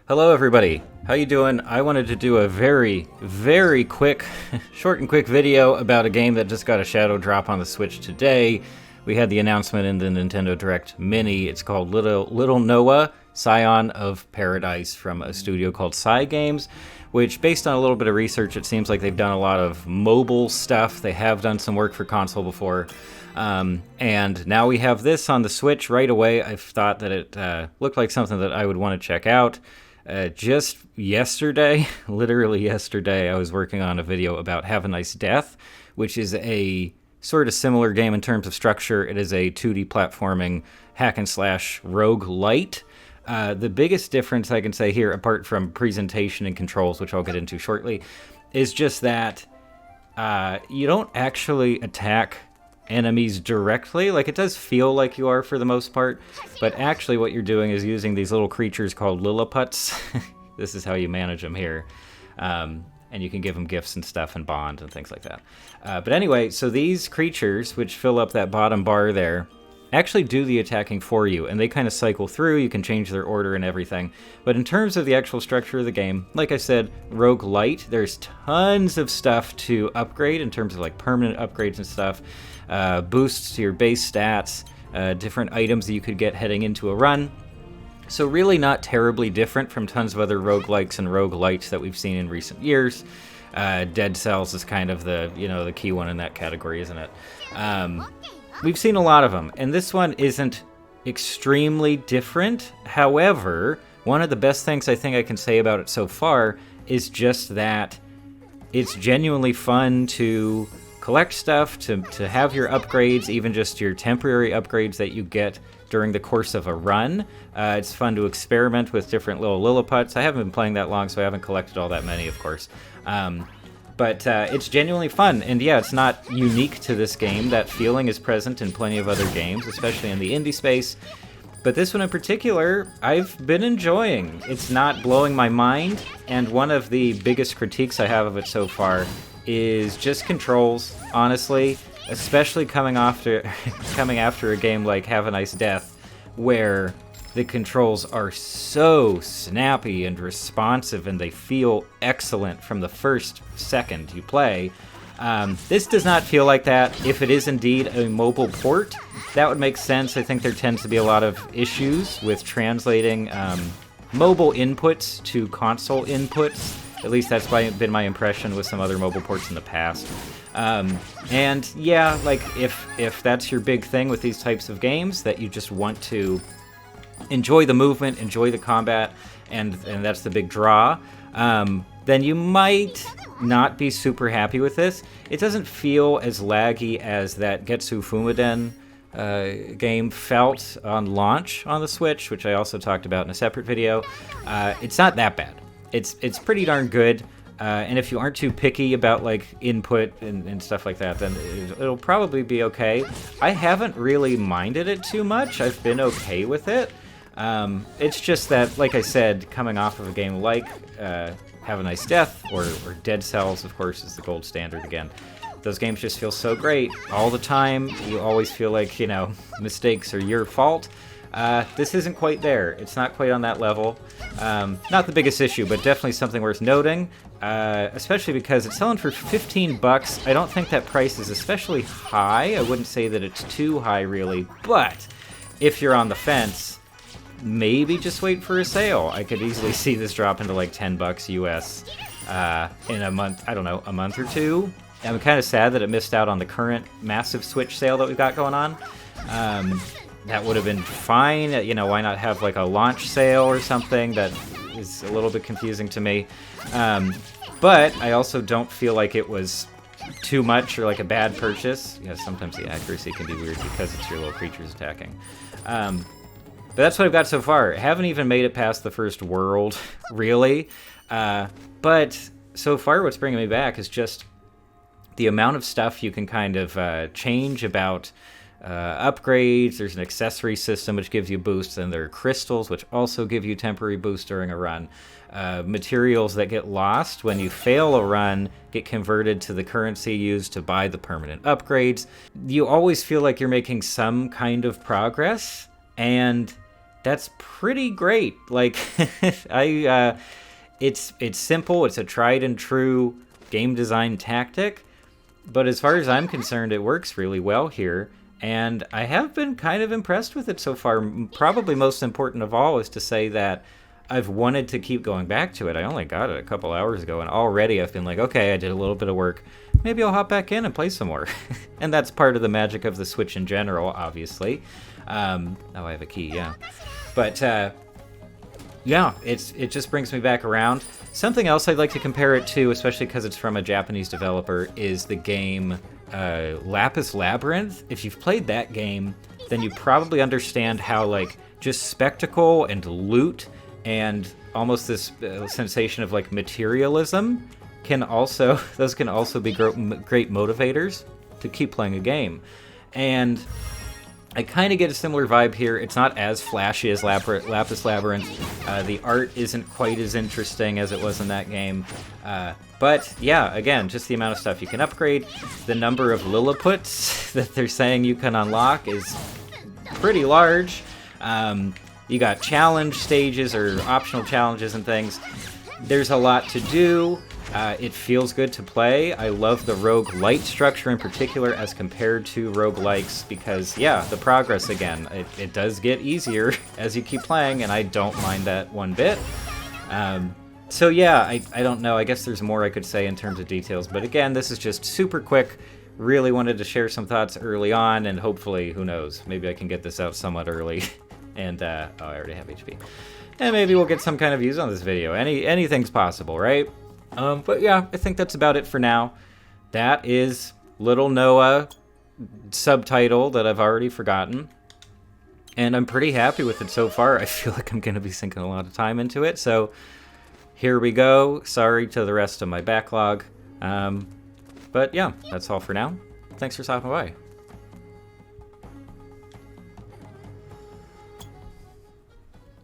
Hello everybody, how you doing? I wanted to do a very quick, short and quick video about a game that just got a shadow drop on the Switch today. We had the announcement in the Nintendo Direct Mini. It's called Little Noah, Scion of Paradise from a studio called Cygames, which based on a little bit of research, it seems like they've done a lot of mobile stuff. They have done some work for console before. And now we have this on the Switch right away. I thought that it looked like something that I would want to check out. Just yesterday, literally yesterday, I was working on a video about Have a Nice Death, which is a sort of similar game in terms of structure. It is a 2D platforming hack and slash roguelite. The biggest difference I can say here, apart from presentation and controls, which I'll get into shortly, is just that you don't actually attack enemies directly. Like, it does feel like you are for the most part, but actually what you're doing is using these little creatures called lilliputs. This is how you manage them here. And you can give them gifts and stuff and bond and things like that. But anyway, so these creatures, which fill up that bottom bar there, actually do the attacking for you, and they kind of cycle through. You can change their order and everything. But in terms of the actual structure of the game, like I said, roguelite, there's tons of stuff to upgrade in terms of like permanent upgrades and stuff. Boosts to your base stats, different items that you could get heading into a run. So really not terribly different from tons of other roguelikes and roguelites that we've seen in recent years. Dead Cells is kind of the key one in that category, isn't it? We've seen a lot of them, and this one isn't extremely different. However, one of the best things I think I can say about it so far is just that it's genuinely fun to collect stuff, to have your upgrades, even just your temporary upgrades that you get during the course of a run. It's fun to experiment with different little lilliputs. I haven't been playing that long, so I haven't collected all that many, of course. But it's genuinely fun, and yeah, it's not unique to this game. That feeling is present in plenty of other games, especially in the indie space. But this one in particular, I've been enjoying. It's not blowing my mind, and one of the biggest critiques I have of it so far is just controls, honestly, especially coming after a game like Have a Nice Death, where the controls are so snappy and responsive, and they feel excellent from the first second you play. This does not feel like that. If it is indeed a mobile port, that would make sense. I think there tends to be a lot of issues with translating mobile inputs to console inputs. At least that's been my impression with some other mobile ports in the past. And yeah, like if that's your big thing with these types of games, that you just want to enjoy the movement, enjoy the combat, and that's the big draw, then you might not be super happy with this. It doesn't feel as laggy as that Getsu Fumiden game felt on launch on the Switch, which I also talked about in a separate video. It's not that bad. It's pretty darn good, and if you aren't too picky about like input and stuff like that, then it'll probably be okay. I haven't really minded it too much. I've been okay with it. It's just that, like I said, coming off of a game like Have a Nice Death or Dead Cells, of course, is the gold standard again. Those games just feel so great all the time. You always feel like, mistakes are your fault. This isn't quite there. It's not quite on that level. Not the biggest issue, but definitely something worth noting, especially because it's selling for $15. I don't think that price is especially high. I wouldn't say that it's too high, really, but if you're on the fence, maybe just wait for a sale. I could easily see this drop into like $10 US in a month, I don't know, a month or two. I'm kind of sad that it missed out on the current massive Switch sale that we've got going on. That would have been fine. Why not have like a launch sale or something? That is a little bit confusing to me. But I also don't feel like it was too much or like a bad purchase. Sometimes the accuracy can be weird because it's your little creatures attacking. But that's what I've got so far. I haven't even made it past the first world, really. But so far what's bringing me back is just the amount of stuff you can kind of change about upgrades. There's an accessory system which gives you boosts, and there are crystals which also give you temporary boosts during a run. Materials that get lost when you fail a run get converted to the currency used to buy the permanent upgrades. You always feel like you're making some kind of progress, and that's pretty great. Like, it's simple. It's a tried and true game design tactic. But as far as I'm concerned, it works really well here. And I have been kind of impressed with it so far. Probably most important of all is to say that I've wanted to keep going back to it. I only got it a couple hours ago, and already I've been like, okay, I did a little bit of work. Maybe I'll hop back in and play some more. And that's part of the magic of the Switch in general, obviously. Oh, I have a key, yeah. But, yeah, it just brings me back around. Something else I'd like to compare it to, especially because it's from a Japanese developer, is the game Lapis Labyrinth. If you've played that game, then you probably understand how, like, just spectacle and loot and almost this sensation of, like, materialism can also be great motivators to keep playing a game. And I kind of get a similar vibe here. It's not as flashy as Lapis Labyrinth. The art isn't quite as interesting as it was in that game. But yeah, again, just the amount of stuff you can upgrade. The number of Lilliputs that they're saying you can unlock is pretty large. You got challenge stages or optional challenges and things. There's a lot to do. It feels good to play. I love the roguelite structure in particular as compared to roguelikes because, yeah, the progress again. It does get easier as you keep playing, and I don't mind that one bit. So yeah, I don't know. I guess there's more I could say in terms of details, but again, this is just super quick. Really wanted to share some thoughts early on, and hopefully, who knows, maybe I can get this out somewhat early. And, oh, I already have HP. And maybe we'll get some kind of views on this video. Anything's possible, right? But yeah, I think that's about it for now. That is Little Noah subtitle that I've already forgotten. And I'm pretty happy with it so far. I feel like I'm going to be sinking a lot of time into it. So here we go. Sorry to the rest of my backlog. But yeah, that's all for now. Thanks for stopping by.